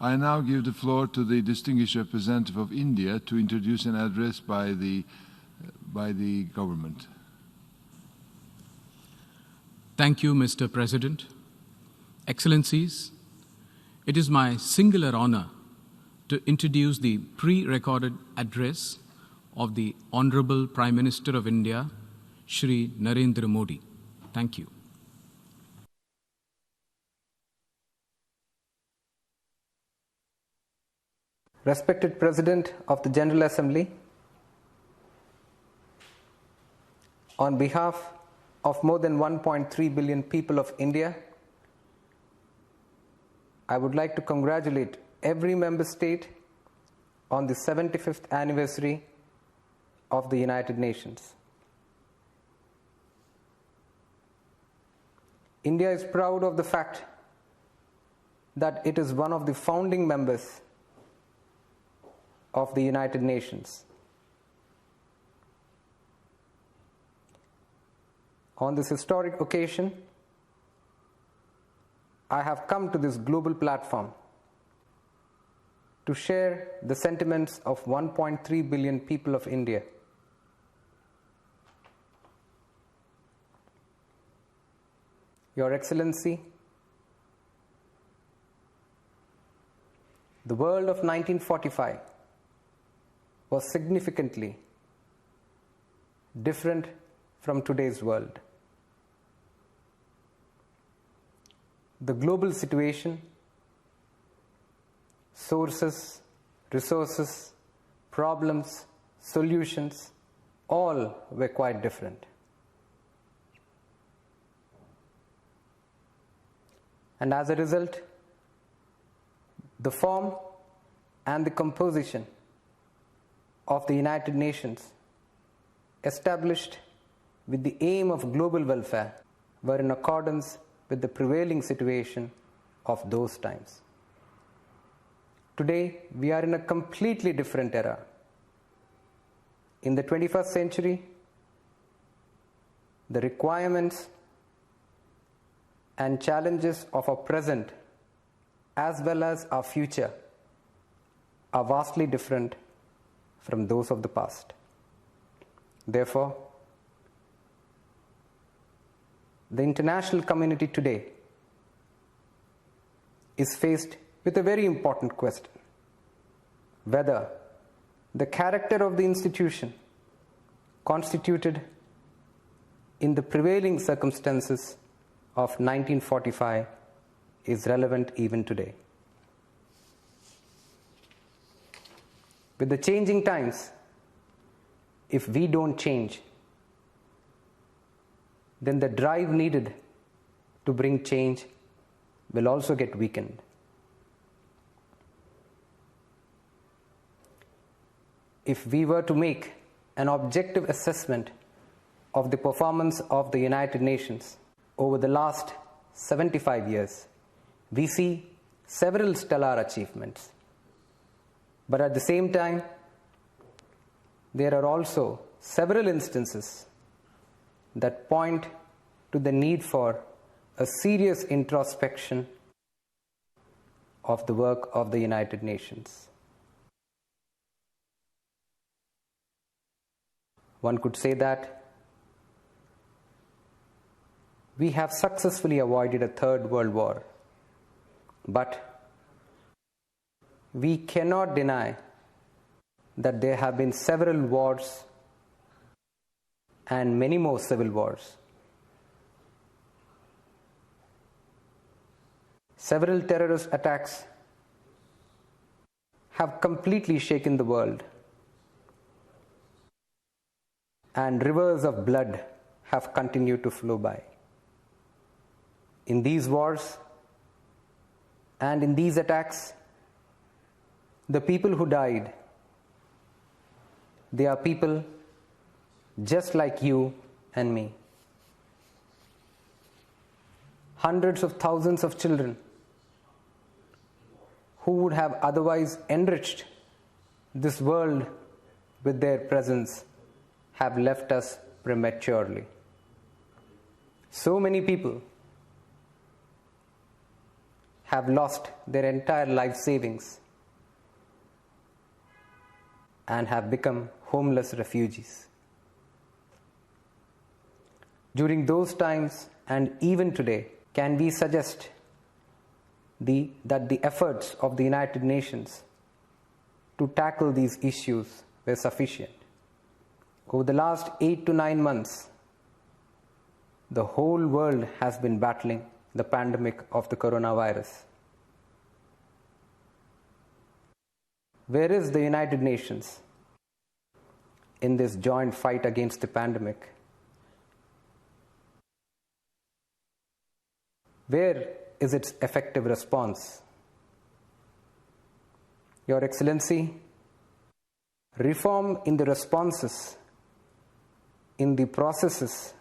I now give the floor to the distinguished representative of India to introduce an address by the government. Thank you, Mr. President. Excellencies, it is my singular honor to introduce the pre-recorded address of the Honorable Prime Minister of India, Shri Narendra Modi. Thank you. Respected President of the General Assembly, on behalf of more than 1.3 billion people of India, I would like to congratulate every member state on the 75th anniversary of the United Nations. India is proud of the fact that it is one of the founding members of the United Nations. On this historic occasion, I have come to this global platform to share the sentiments of 1.3 billion people of India. Your Excellency, the world of 1945 was significantly different from today's world. The global situation, sources, resources, problems, solutions, all were quite different. And as a result, the form and the composition of the United Nations, established with the aim of global welfare, were in accordance with the prevailing situation of those times. Today, we are in a completely different era. In the 21st century, the requirements and challenges of our present as well as our future are vastly different from those of the past. Therefore, the international community today is faced with a very important question: whether the character of the institution constituted in the prevailing circumstances of 1945 is relevant even today. With the changing times, if we don't change, then the drive needed to bring change will also get weakened. If we were to make an objective assessment of the performance of the United Nations over the last 75 years, we see several stellar achievements. But at the same time, there are also several instances that point to the need for a serious introspection of the work of the United Nations. One could say that we have successfully avoided a third world war, but we cannot deny that there have been several wars and many more civil wars. Several terrorist attacks have completely shaken the world, and rivers of blood have continued to flow by. In these wars and in these attacks, the people who died, they are people just like you and me. Hundreds of thousands of children who would have otherwise enriched this world with their presence have left us prematurely. So many people have lost their entire life savings and have become homeless refugees. During those times and even today, can we suggest that the efforts of the United Nations to tackle these issues were sufficient? Over the last 8 to 9 months, the whole world has been battling the pandemic of the coronavirus. Where is the United Nations in this joint fight against the pandemic? Where is its effective response? Your Excellency, reform in the responses, in the processes,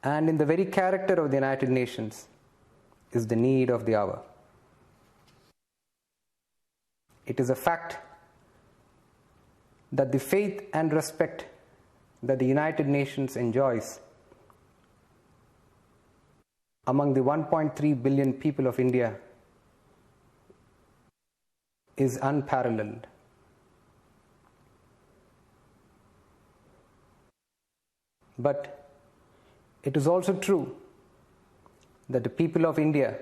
and in the very character of the United Nations is the need of the hour. It is a fact that the faith and respect that the United Nations enjoys among the 1.3 billion people of India is unparalleled. But it is also true that the people of India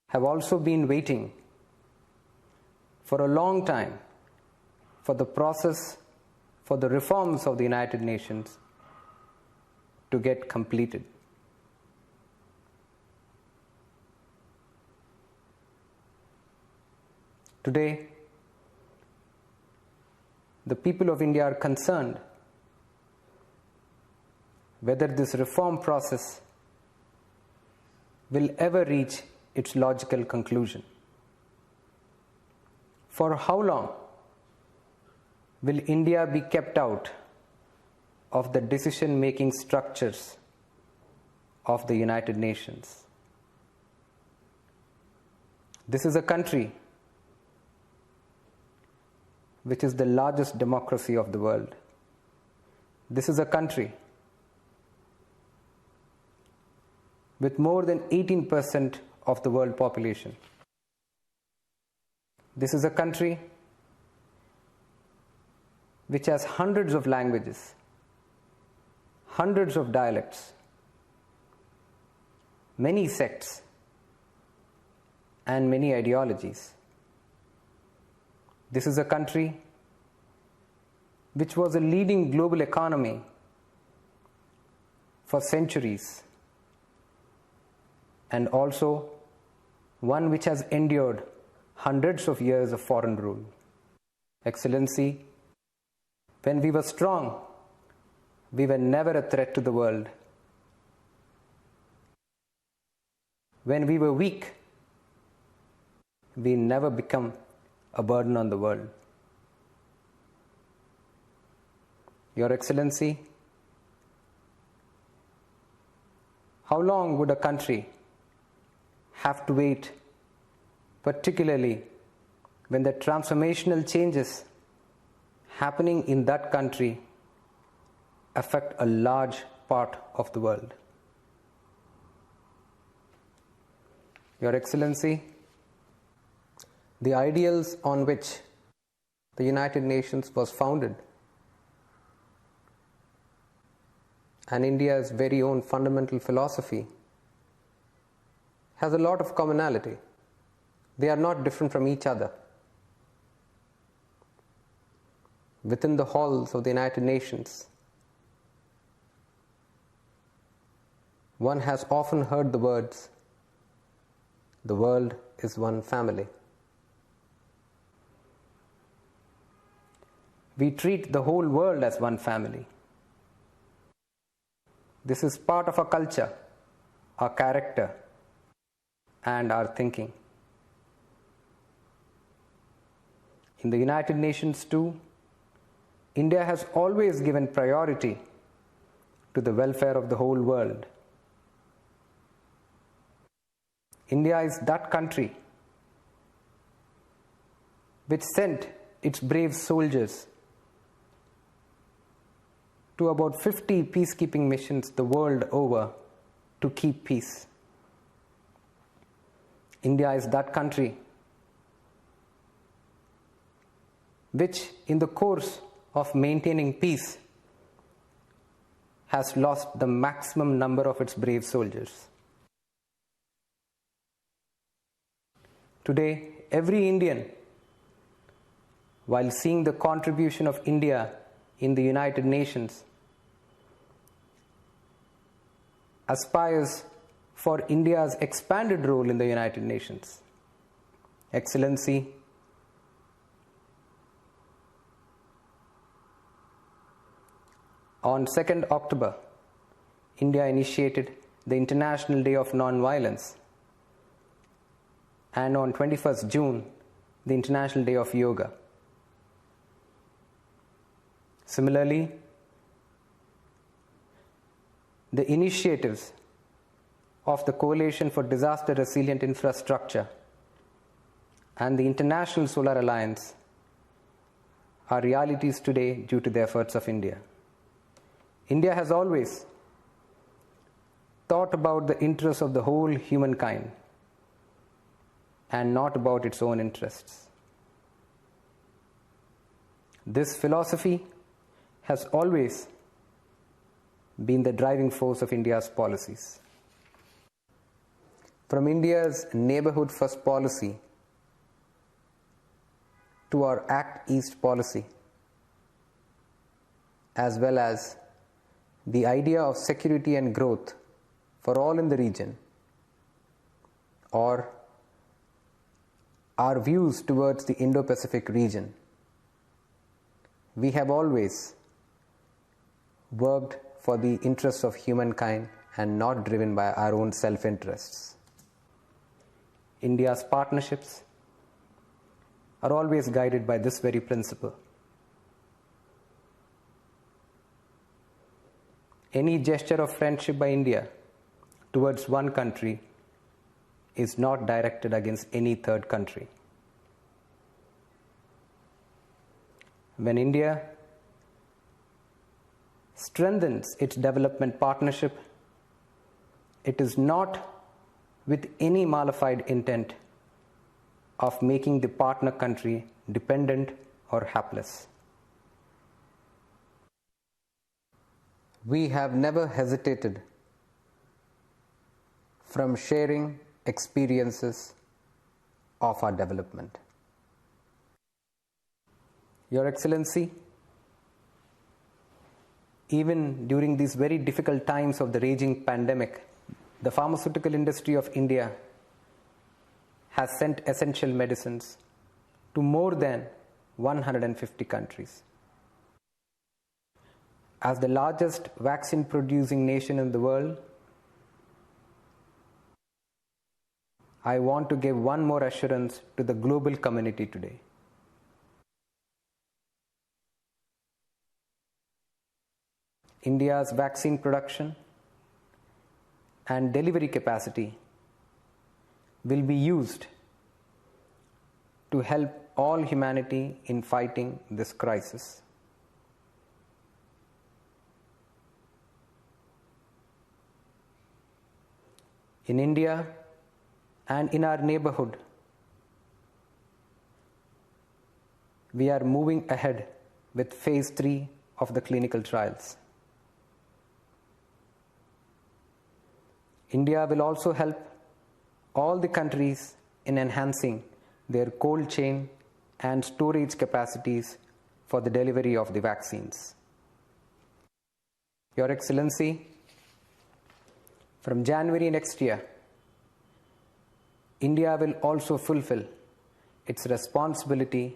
have also been waiting for a long time for the process, for the reforms of the United Nations to get completed. Today, the people of India are concerned whether this reform process will ever reach its logical conclusion. For how long will India be kept out of the decision-making structures of the United Nations? This is a country which is the largest democracy of the world. This is a country with more than 18% of the world population. This is a country which has hundreds of languages, hundreds of dialects, many sects, and many ideologies. This is a country which was a leading global economy for centuries, and also one which has endured hundreds of years of foreign rule. Excellency, when we were strong, we were never a threat to the world. When we were weak, we never become a burden on the world. Your Excellency, how long would a country have to wait, particularly when the transformational changes happening in that country affect a large part of the world? Your Excellency, the ideals on which the United Nations was founded and India's very own fundamental philosophy has a lot of commonality. They are not different from each other. Within the halls of the United Nations, one has often heard the words, "The world is one family." We treat the whole world as one family. This is part of our culture, our character, and our thinking. In the United Nations too, India has always given priority to the welfare of the whole world. India is that country which sent its brave soldiers to about 50 peacekeeping missions the world over to keep peace. India is that country which, in the course of maintaining peace, has lost the maximum number of its brave soldiers. Today, every Indian, while seeing the contribution of India in the United Nations, aspires for India's expanded role in the United Nations. Excellency, on 2nd October, India initiated the International Day of Non-Violence, and on 21st June, the International Day of Yoga. Similarly, the initiatives of the Coalition for Disaster Resilient Infrastructure and the International Solar Alliance are realities today due to the efforts of India. India has always thought about the interests of the whole humankind and not about its own interests. This philosophy has always been the driving force of India's policies. From India's neighbourhood first policy to our Act East policy, as well as the idea of security and growth for all in the region, or our views towards the Indo-Pacific region, we have always worked for the interests of humankind and not driven by our own self-interests. India's partnerships are always guided by this very principle. Any gesture of friendship by India towards one country is not directed against any third country. When India strengthens its development partnership, it is not with any malified intent of making the partner country dependent or helpless. We have never hesitated from sharing experiences of our development. Your Excellency, even during these very difficult times of the raging pandemic, the pharmaceutical industry of India has sent essential medicines to more than 150 countries. As the largest vaccine producing nation in the world, I want to give one more assurance to the global community today. India's vaccine production and delivery capacity will be used to help all humanity in fighting this crisis. In India and in our neighborhood, we are moving ahead with phase 3 of the clinical trials. India will also help all the countries in enhancing their cold chain and storage capacities for the delivery of the vaccines. Your Excellency, from January next year, India will also fulfill its responsibility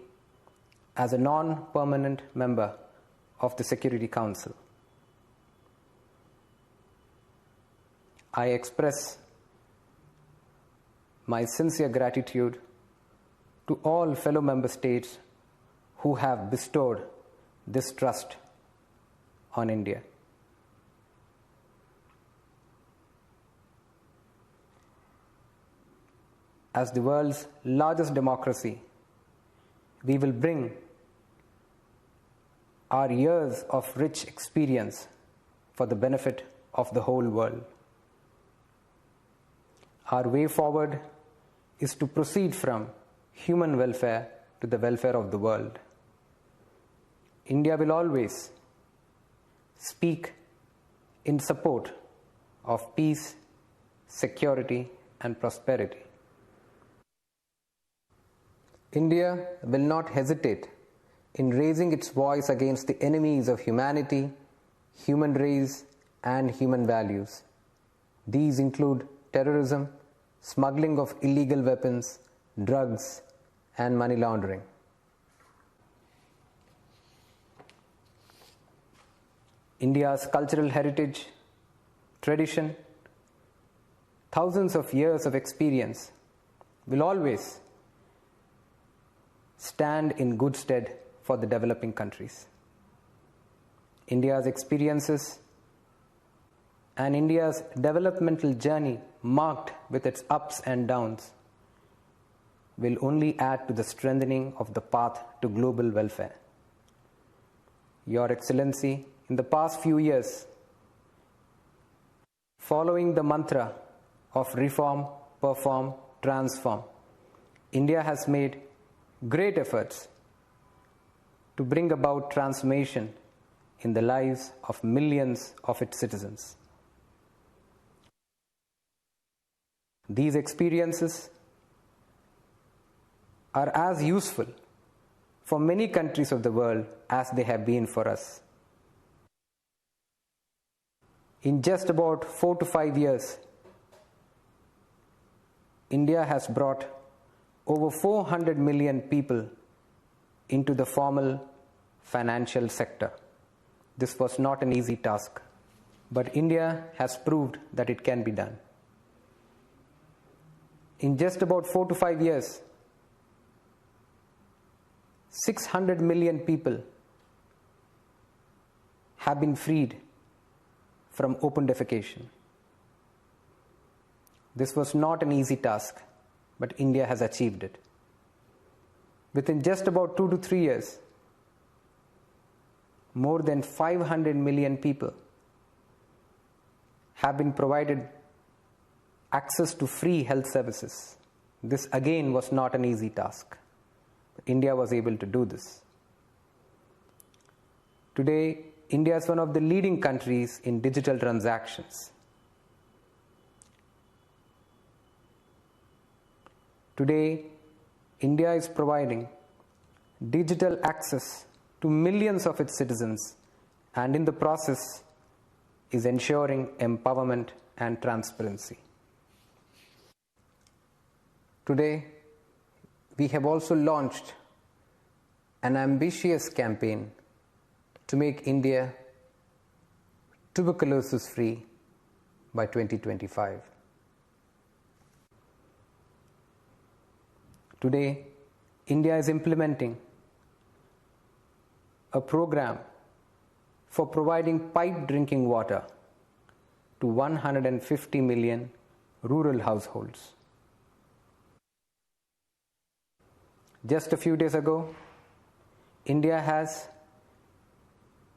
as a non-permanent member of the Security Council. I express my sincere gratitude to all fellow member states who have bestowed this trust on India. As the world's largest democracy, we will bring our years of rich experience for the benefit of the whole world. Our way forward is to proceed from human welfare to the welfare of the world. India will always speak in support of peace, security, and prosperity. India will not hesitate in raising its voice against the enemies of humanity, human race, and human values. These include terrorism, smuggling of illegal weapons, drugs, and money laundering. India's cultural heritage, tradition, thousands of years of experience will always stand in good stead for the developing countries. India's experiences and India's developmental journey, marked with its ups and downs, will only add to the strengthening of the path to global welfare. Your Excellency, in the past few years, following the mantra of reform, perform, transform, India has made great efforts to bring about transformation in the lives of millions of its citizens. These experiences are as useful for many countries of the world as they have been for us. In just about 4 to 5 years, India has brought over 400 million people into the formal financial sector. This was not an easy task, but India has proved that it can be done. In just about 4 to 5 years, 600 million people have been freed from open defecation. This was not an easy task, but India has achieved it. Within just about 2 to 3 years, more than 500 million people have been provided access to free health services. This again was not an easy task. India was able to do this. Today, India is one of the leading countries in digital transactions. Today, India is providing digital access to millions of its citizens, and in the process is ensuring empowerment and transparency. Today, we have also launched an ambitious campaign to make India tuberculosis free by 2025. Today, India is implementing a program for providing piped drinking water to 150 million rural households. Just a few days ago, India has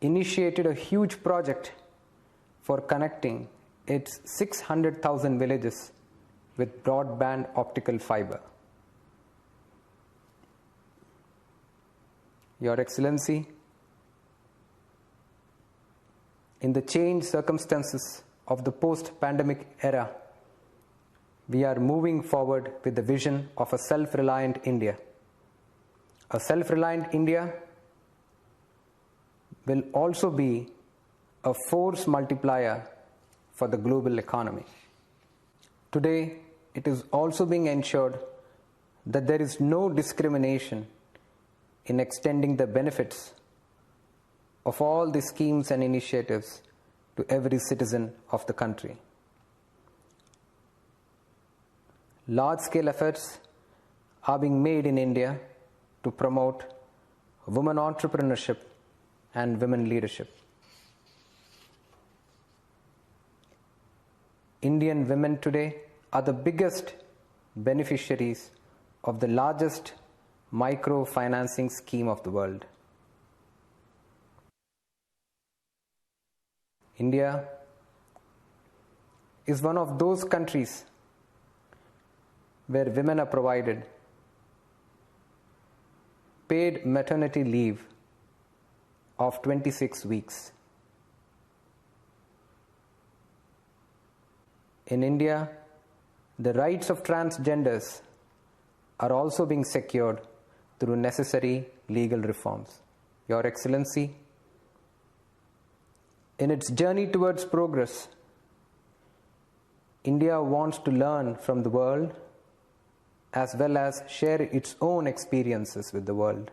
initiated a huge project for connecting its 600,000 villages with broadband optical fiber. Your Excellency, in the changed circumstances of the post-pandemic era, we are moving forward with the vision of a self-reliant India. A self-reliant India will also be a force multiplier for the global economy. Today, it is also being ensured that there is no discrimination in extending the benefits of all the schemes and initiatives to every citizen of the country. Large-scale efforts are being made in India to promote women entrepreneurship and women leadership. Indian women today are the biggest beneficiaries of the largest microfinancing scheme of the world. India is one of those countries where women are provided paid maternity leave of 26 weeks. In India, the rights of transgenders are also being secured through necessary legal reforms. Your Excellency, in its journey towards progress, India wants to learn from the world as well as share its own experiences with the world.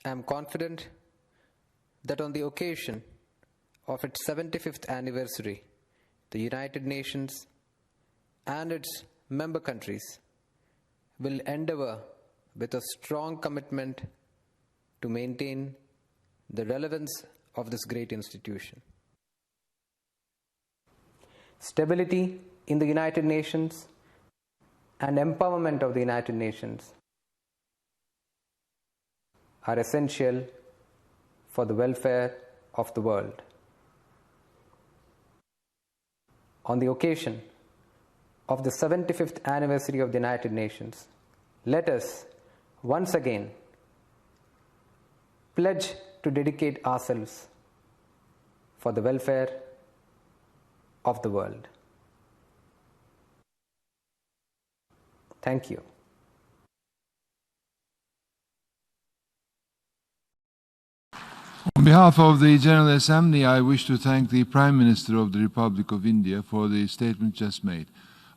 I am confident that on the occasion of its 75th anniversary, the United Nations and its member countries will endeavor with a strong commitment to maintain the relevance of this great institution. Stability in the United Nations and empowerment of the United Nations are essential for the welfare of the world. On the occasion of the 75th anniversary of the United Nations, let us once again pledge to dedicate ourselves for the welfare of the world. Thank you. On behalf of the General Assembly, I wish to thank the Prime Minister of the Republic of India for the statement just made.